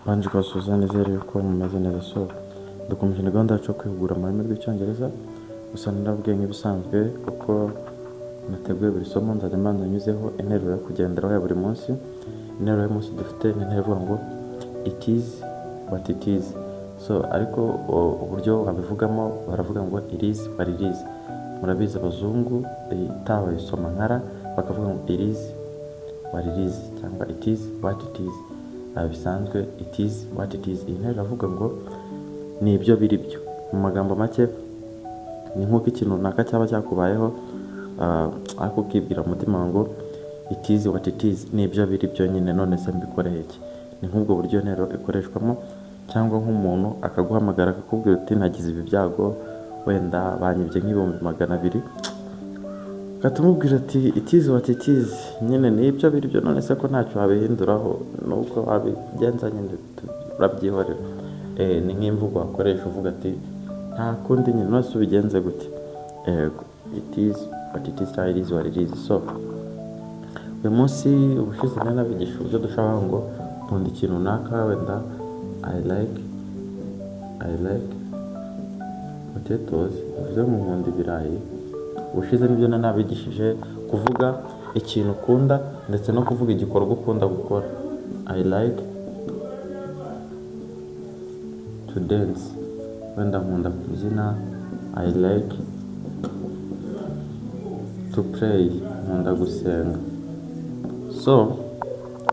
Banji kubasuhuza nizere yuko mumeze neza. Dukomeje na gahunda yacu yo kwihugura mu rurimi rw'icyongereza. Gusa narabwiye nk'ibisanzwe kuko nateguye buri somo nzajya mbanza nyuzeho interuro yo kugenderaho ya buri munsi. Interuro y'umunsi dufite ni interuro ivuga ngo it is what it is. Ariko uburyo wabivugamo baravuga ngo it is what it is. Murabizi abazungu bayisoma nkara bakavuga ngo it is what it is cyangwa it is what it is. Bisanzwe it is what it is. Iyi nteruro iravuga ngo ni ibyo biri byo. Mu magambo make ni nk'uko ikintu runaka cyaba cyakubayeho ariko ukibwira umutima ngo it is what it is, ni ibyo biri byo nyine, none se mbikoreye iki. Ni nk'ubwo buryo nteruro ikoreshwamo. Cyangwa nk'umuntu akaguhamagara akakubwira uti nagize ibi byago, wenda banyibye nk'ibihumbi 200, katumubwira ati it is what it is, nyine ni ibyo biri byo, none se ko ntacyo wabihinduraho, nubwo wabigenza nyine urabyihorera. Ni nk'imvugo wakoresha uvuga ati nta kundi nyine, none se ubigenze gute. It is what it is cyangwa it is what it is. Uyu munsi ubushize nari nabigisha uburyo dushaka ngo nkunda ikintu runaka, wenda I like potatoes, bivuze ngo nkunda ibirayi. Ubushize nibyo nabigishije kuvuga ikintu ukunda ndetse no kuvuga igikorwa ukunda gukora. I like to dance, wenda nkunda kubyina. I like to pray, nkunda gusenga.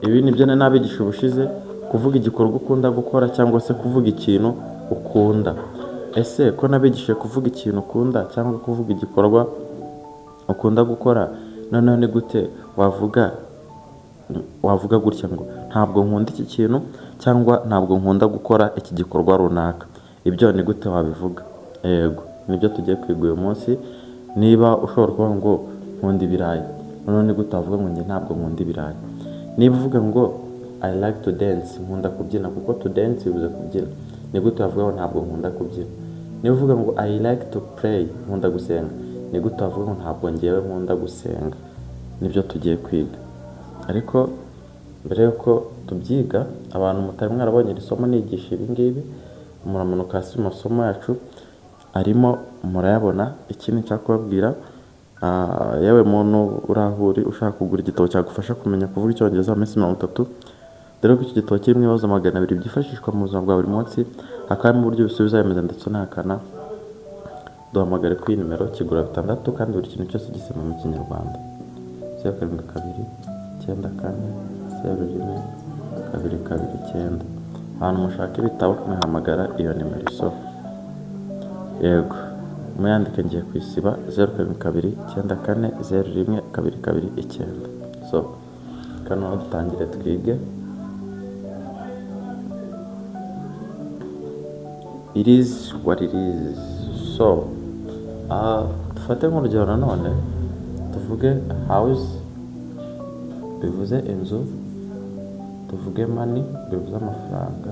Ibi nibyo nabigisha ubushize, kuvuga igikorwa ukunda gukora cyangwa se kuvuga ikintu ukunda. Ese ko nabigishije kuvuga ikintu ukunda cyangwa kuvuga igikorwa ukunda gukora, noneho ni gute wavuga gutya ngo ntabwo nkunda iki kintu cyangwa ntabwo nkunda gukora iki gikorwa runaka? Ibyo ni gute wabivuga? Yego, nibyo tugiye kwiga uyu munsi. Niba ushobora kuvuga ngo nkunda ibirayi, noneho ni gute wavuga ngo njye ntabwo nkunda ibirayi? Niba uvuga ngo I like to dance, nkunda kubyina, kuko to dance bivuze kubyina, ni gute wavuga ngo ntabwo nkunda kubyina? Niba uvuga ngo I like to pray, nkunda gusenga, ni gute wavuga ngo ntabwo ngewe nkunda gusenga? Nibyo tugiye kwiga. Ariko mbere yuko tubyiga, abantu mutari mwarabonye iri somo nigisha ibi ngibi, muramanuka hasi mu masomo yacu arimo murayabona. Ikindi nshaka kubabwira, yewe muntu urahuri ushaka kugura igitabo cyagufasha kumenya kuvuga icyongereza mu minsi 30, dore ko iki gitabo kirimo ibibazo 200 byifashishwa mu buzima bwa buri munsi, hakabamo uburyo bisubiza yemeza ndetse unahakana. Duhamagare kuri nimero, kigura 6 kandi buri kintu cyose gisema mu Kinyarwanda. 0729 ahantu mushaka ibitabo muhamagara iyo nimero. Yego, muyandike ngiye kwisiba 0729401229. Kano dutangire twige. It is what it is. Dufate nk'urugero nanone, tuvuge house, bivuze inzu. Tuvuge money, bivuze amafaranga.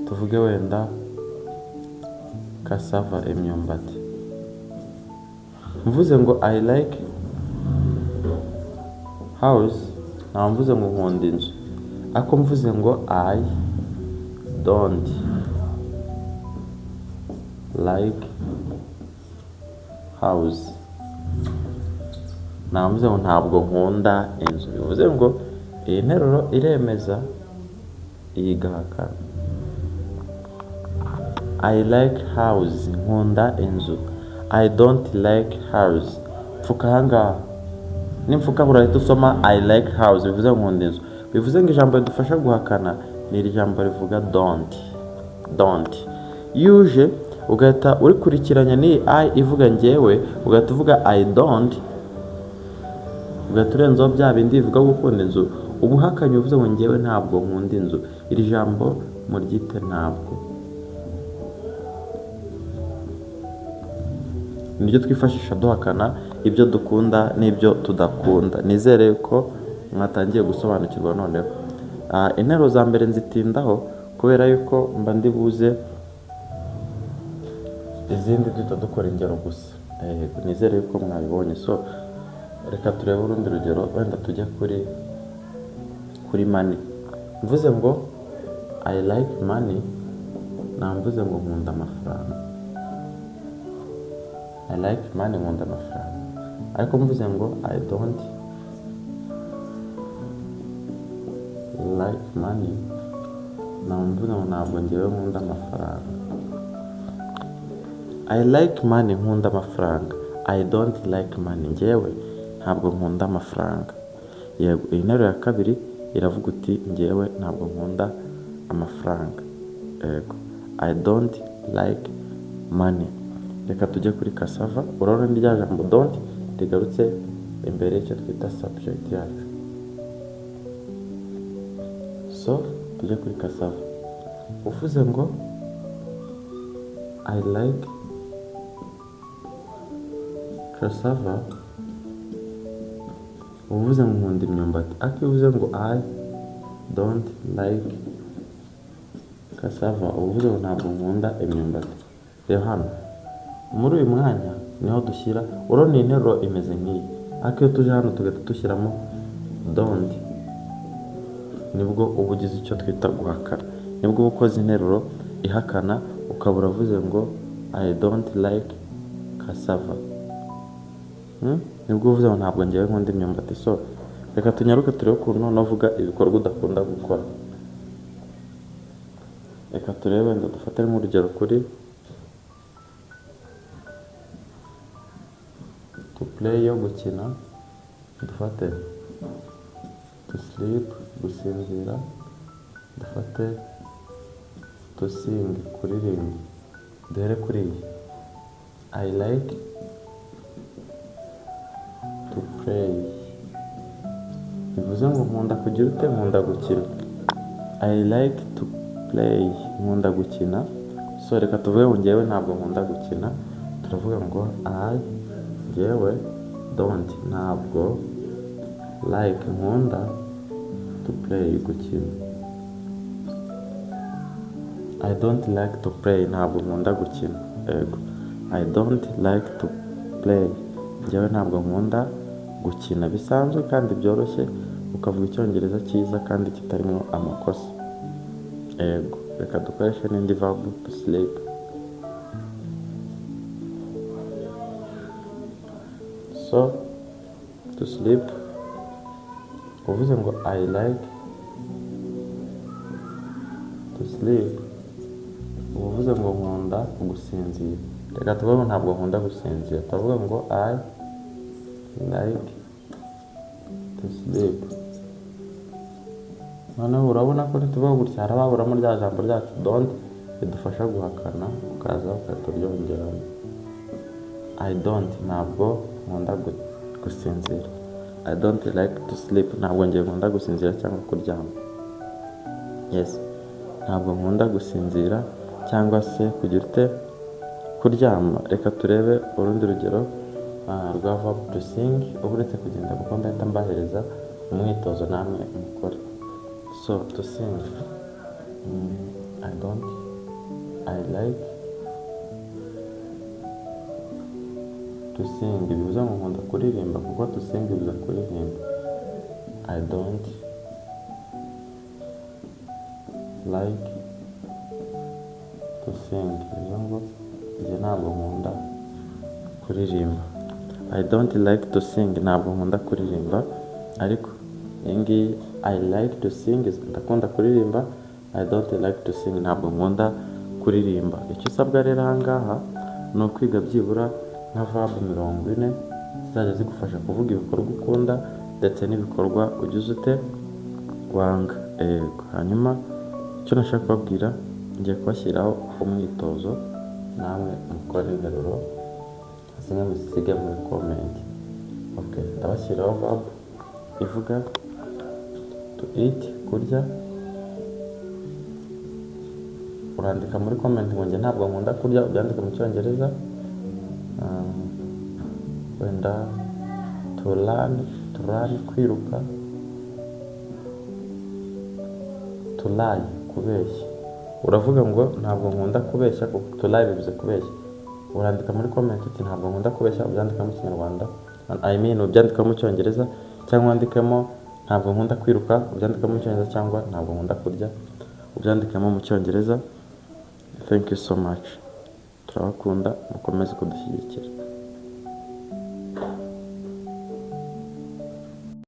Tuvuge wenda cassava, imyumbati. Mvuze ngo I like house, nta mvuze ngo nkunda inzu. Ako mvuze ngo I don't like house, nta mvuze ngo ntabwo nkunda inzu. Bivuze ngo iyi nteruro iremeza, iyi gahakana. I like house, nkunda inzu. I don't like house. Pfuka ahangaha. Nimfuka urahita usoma I like house, bivuze ngo nkunda inzu. Bivuze ngo ijambo ridufasha guhakana ni iri jambo rivuga don't. Yuje ugahita urikurikiranya ni I ivuga ngewe, ugahita uvuga I don't, ugahita urenzaho bya bindi bivuga gukunda inzu. Ubuhakanye uvuze ngo ngewe ntabwo nkunda inzu. Iri jambo muryite ntabwo. Niryo twifashisha duhakana ibyo dukunda n'ibyo tudakunda. Nizere ko mwatangiye gusobanukirwa noneho. Interuro za mbere nzitindaho kubera yuko mba ndi buze izindi duhita dukora ingero gusa. Nizere yuko mwabibonye. Reka turebe urundi rugero, wenda tujya kuri money. Mvuze ngo I like money namvuze ngo nkunda amafaranga. I like money nkunda amafaranga. Ariko mvuze ngo I don't like money namvuze ngo ntabwo njyewe nkunda amafaranga. I like money nkunda amafaranga. I don't like money njyewe ntabwo nkunda amafaranga. Yego, iyi nteruro ya kabiri iravuga uti njyewe ntabwo nkunda amafaranga. Yego, I don't like money. Reka tujye kuri cassava. Urabona ni rya jambo don't rigarutse imbere y'icyo twita subject yacu. So tujye kuri cassava. Uvuze ngo I like cassava, uvuze ngo nkunda imyumbati. Ariko iyo uvuze ngo I don't like cassava, uvuze ngo ntabwo nkunda imyumbati. Reba hano muri uyu mwanya niho dushyira, urabona iyi nteruro imeze nk'iyi, ariko iyo tuje hano tugahita dushyiramo don't, nibwo uba ugize icyo twita guhakana. Nibwo uba ukoze interuro ihakana, ukaba uravuze ngo I don't like cassava. Nibwo uvuze ngo ntabwo njyewe nkunda imyumbati. So reka tunyaruke turebe ukuntu navuga ibikorwa udakunda gukora. Reka turebe, wenda dufate nk'urugero kuri to play yo gukina, dufate to sleep gusinzira, dufate to sing kuririmba. Duhere kuri iyi I like to play, bivuze ngo nkunda kugira ute, nkunda gukina. I like to play, nkunda gukina. So reka tuvuge ngo njyewe ntabwo nkunda gukina, turavuga ngo I njyewe don't ntabwo like nkunda to play gukina. I don't like to play, ntabwo nkunda gukina. Yego, I don't like to play, njyewe ntabwo nkunda gukina. Bisanzwe kandi byoroshye, ukavuga icyongereza cyiza kandi kitarimo amakosa. Yego, reka dukoreshe n'indi verb to sleep. So to sleep, uvuze ngo I like to sleep, uvuze ngo nkunda gusinzira. Reka tuvuge ngo ntabwo nkunda gusinzira, tuvuga ngo I like to sleep. Noneho urabona ko ntituvuga gutya, harababuramo rya jambo ryacu don't ridufasha guhakana, ukaza ukaturyongeramo. I don't ntabwo nkunda gusinzira. I don't like to sleep, ntabwo njye nkunda gusinzira cyangwa kuryama. Yes, ntabwo nkunda gusinzira cyangwa se kugira ute, kuryama. Reka turebe urundi rugero rwa verb to sing, uretse kugenda kuko ndahita mbahereza umwitozo namwe mukore. So to sing, I like to sing, bivuze ngo nkunda kuririmba kuko to sing bivuze kuririmba. I don't like to sing, bivuze ngo njye ntabwo nkunda kuririmba. I don't like to sing, ntabwo nkunda kuririmba. Ariko iyi ngiyi I like to sing, ndakunda kuririmba. I don't like to sing, ntabwo nkunda kuririmba. Icyo usabwa rero aha ngaha ni ukwiga byibura nka verb 40 zizajya zigufasha kuvuga ibikorwa ukunda ndetse n'ibikorwa ugize ute, wanga. Yego, hanyuma icyo nashaka kubabwira, ngiye kubashyiraho umwitozo namwe mukora interuro, zimwe muzisige muri comment. Okay, ndabashyiraho verb ivuga to eat, kurya. Urandika muri comment ngo njye ntabwo nkunda kurya, ubyandika mu cyongereza. Wenda to run, kwiruka. To lie, kubeshya. Uravuga ngo ntabwo nkunda kubeshya kuko to lie bivuze kubeshya. Urandika muri comment uti ntabwo nkunda kubeshya, ubyandika mu Kinyarwanda. Ubyandika mu Cyongereza, cyangwa wandikemo ntabwo nkunda kwiruka, ubyandika mu Cyongereza, cyangwa ntabwo nkunda kurya, ubyandikamo mu cyongereza. Thank you so much, turabakunda mukomeze kudushyigikira.